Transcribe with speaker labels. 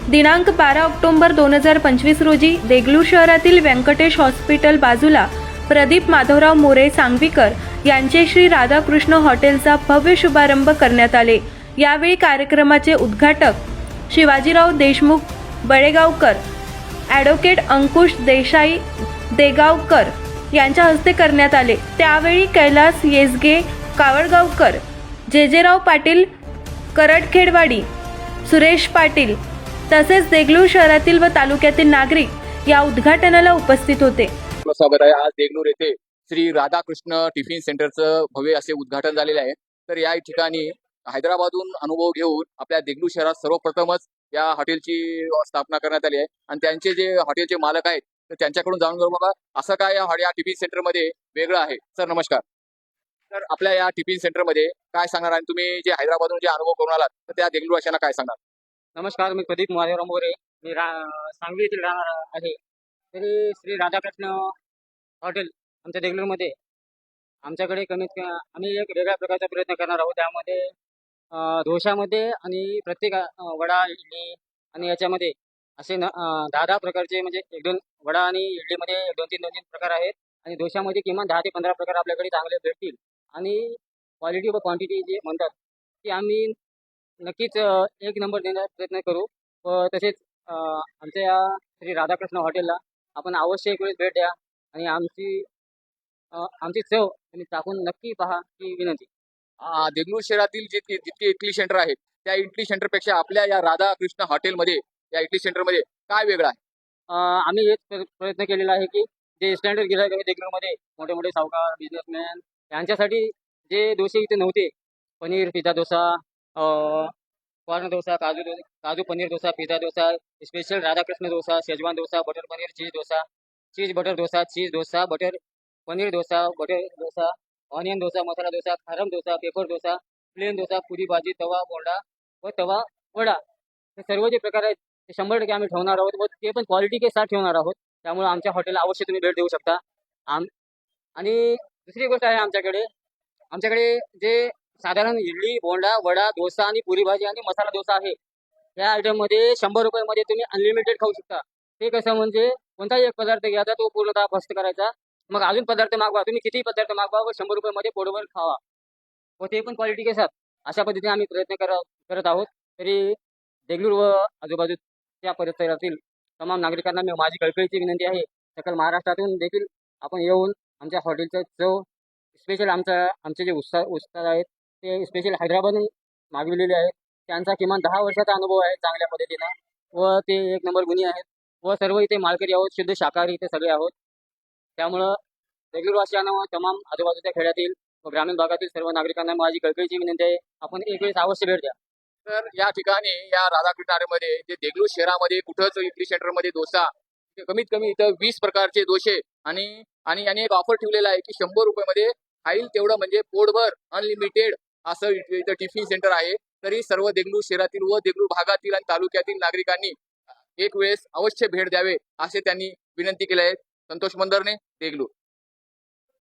Speaker 1: दिनांक 12 ऑक्टोबर 2025 रोजी देगलूर शहरातील व्यंकटेश हॉस्पिटल बाजूला प्रदीप माधवराव मोरे सांगवीकर यांचे श्री राधाकृष्ण हॉटेलचा भव्य शुभारंभ करण्यात आले। यावेळी कार्यक्रमाचे उद्घाटक शिवाजीराव देशमुख बळेगावकर, ॲडव्होकेट अंकुश देसाई देगावकर यांच्या हस्ते करण्यात आले। त्यावेळी कैलास येसगे कावळगावकर, जेजेराव पाटील करडखेडवाडी, सुरेश पाटील तसेच देगलूर शहरातील व तालुक्यातील नागरिक या उद्घाटनाला उपस्थित होते।
Speaker 2: स्वागत आहे। आज देगलूर येथे श्री राधाकृष्ण टिफिन सेंटरचं भव्य असे उद्घाटन झालेले आहे। तर या ठिकाणी हैदराबादहून अनुभव घेऊन आपल्या देगलूर शहरात सर्वप्रथमच या हॉटेलची स्थापना करण्यात आली आहे आणि त्यांचे जे हॉटेलचे मालक आहेत तर त्यांच्याकडून जाणून घेऊ बाबा असं काय या टिफिन सेंटर मध्ये वेगळं आहे। सर नमस्कार। तर आपल्या या टिफिन सेंटर मध्ये काय सांगणार आणि तुम्ही जे हैदराबादहून जे अनुभव करून आलात तर त्या देगलूर वासियांना काय सांगणार?
Speaker 3: नमस्कार, मी प्रदीप माधवराव मोरे, मी सांगली येथील राहणार आहे। तरी श्री राधाकृष्ण हॉटेल आमच्या देगलूरमध्ये आमच्याकडे आम्ही एक वेगळ्या प्रकारचा प्रयत्न करणार आहोत। त्यामध्ये डोशामध्ये आणि प्रत्येक वडा, इडली आणि याच्यामध्ये असे 10 प्रकारचे म्हणजे 1-2 वडा आणि इडलीमध्ये 2-3 प्रकार आहेत आणि डोशामध्ये किमान 10 ते 15 प्रकार आपल्याकडे चांगले भेटतील आणि क्वालिटी व क्वांटिटी जे म्हणतात ती आम्ही नक्कीच एक नंबर देण्याचा प्रयत्न करू। व तसेच आमच्या या श्री राधाकृष्ण हॉटेलला आपण अवश्य एक वेळेस भेट द्या आणि आमची चव तुम्ही चाखून नक्की पहा ही विनंती।
Speaker 2: देगलूर शहरातील जितके इडली सेंटर आहेत त्या इडली सेंटरपेक्षा आपल्या या राधाकृष्ण हॉटेलमध्ये या इडली सेंटरमध्ये काय वेगळं आहे?
Speaker 3: आम्ही हेच प्रयत्न केलेला आहे की जे स्टँडर्ड गिरायक आहे देगलूरमध्ये मोठे मोठे सावकार, बिझनेसमॅन यांच्यासाठी जे डोसे इथे नव्हते, पनीर पिझ्झा डोसा, कॉर्न डोसा, काजू paneer dosa, pizza dosa, special Radhakrishna dosa, Schezwan dosa, butter paneer cheese dosa, cheese butter dosa, cheese dosa, butter paneer dosa, butter dosa, onion dosa, masala dosa, खारम डोसा, पेपर डोसा, प्लेन डोसा, पुरी भाजी, तवा बोंडा व तवा वडा, हे सर्व जे प्रकार आहेत ते 100% आम्ही ठेवणार आहोत व ते पण क्वालिटी के साथ ठेवणार आहोत। त्यामुळे आमच्या हॉटेलला अवश्य तुम्ही भेट देऊ शकता। आणि दुसरी गोष्ट आहे आमच्याकडे जे साधारण इडली, बोंडा, वडा, डोसा आणि पुरी भाजी आणि मसाला डोसा आहे, या आयटममध्ये 100 रुपयामध्ये तुम्ही अनलिमिटेड खाऊ शकता। ते कसं म्हणजे कोणताही एक पदार्थ घ्यायचा, तो पूर्णतः फस्त करायचा, मग अजून पदार्थ मागवा, तुम्ही कितीही पदार्थ मागवा व 100 रुपयामध्ये पोटभर खावा व ते पण क्वालिटी के साथ। अशा पद्धतीने आम्ही प्रयत्न करत आहोत। तरी देगलूर व आजूबाजूच्या परिसरातील तमाम नागरिकांना माझी कळकळीची विनंती आहे, सकल महाराष्ट्रातून देखील आपण येऊन आमच्या हॉटेलचं चव स्पेशल आमचे जे उस्ताद आहेत ते स्पेशल हैदराबादहून मागविलेले आहेत। त्यांचा किमान 10 वर्षाचा अनुभव आहे चांगल्या पद्धतीनं व ते एक नंबर गुणी आहेत व सर्व इथे मालकरी आहोत, शुद्ध शाकाहारी इथे सगळे आहोत। त्यामुळं देगलूरवासियांना व तमाम आजूबाजूच्या खेड्यातील व ग्रामीण भागातील सर्व नागरिकांना माझी कळकळीची विनंती आहे, आपण एक वेळेस अवश्य भेट द्या।
Speaker 2: तर या ठिकाणी या राधाकृष्णामध्ये जे देगलूर शहरामध्ये कुठंच इडली सेंटरमध्ये डोसा कमीत कमी इथं 20 प्रकारचे डोसे आणि एक ऑफर ठेवलेला आहे की 100 रुपयामध्ये खाईल तेवढं म्हणजे पोटभर अनलिमिटेड असं इथं टिफिन सेंटर आहे। तरी सर्व देगलूर शहरातील व देगलूर भागातील आणि तालुक्यातील नागरिकांनी एक वेळेस अवश्य भेट द्यावे असे त्यांनी विनंती केली आहे। संतोष मंदरने, देगलूर।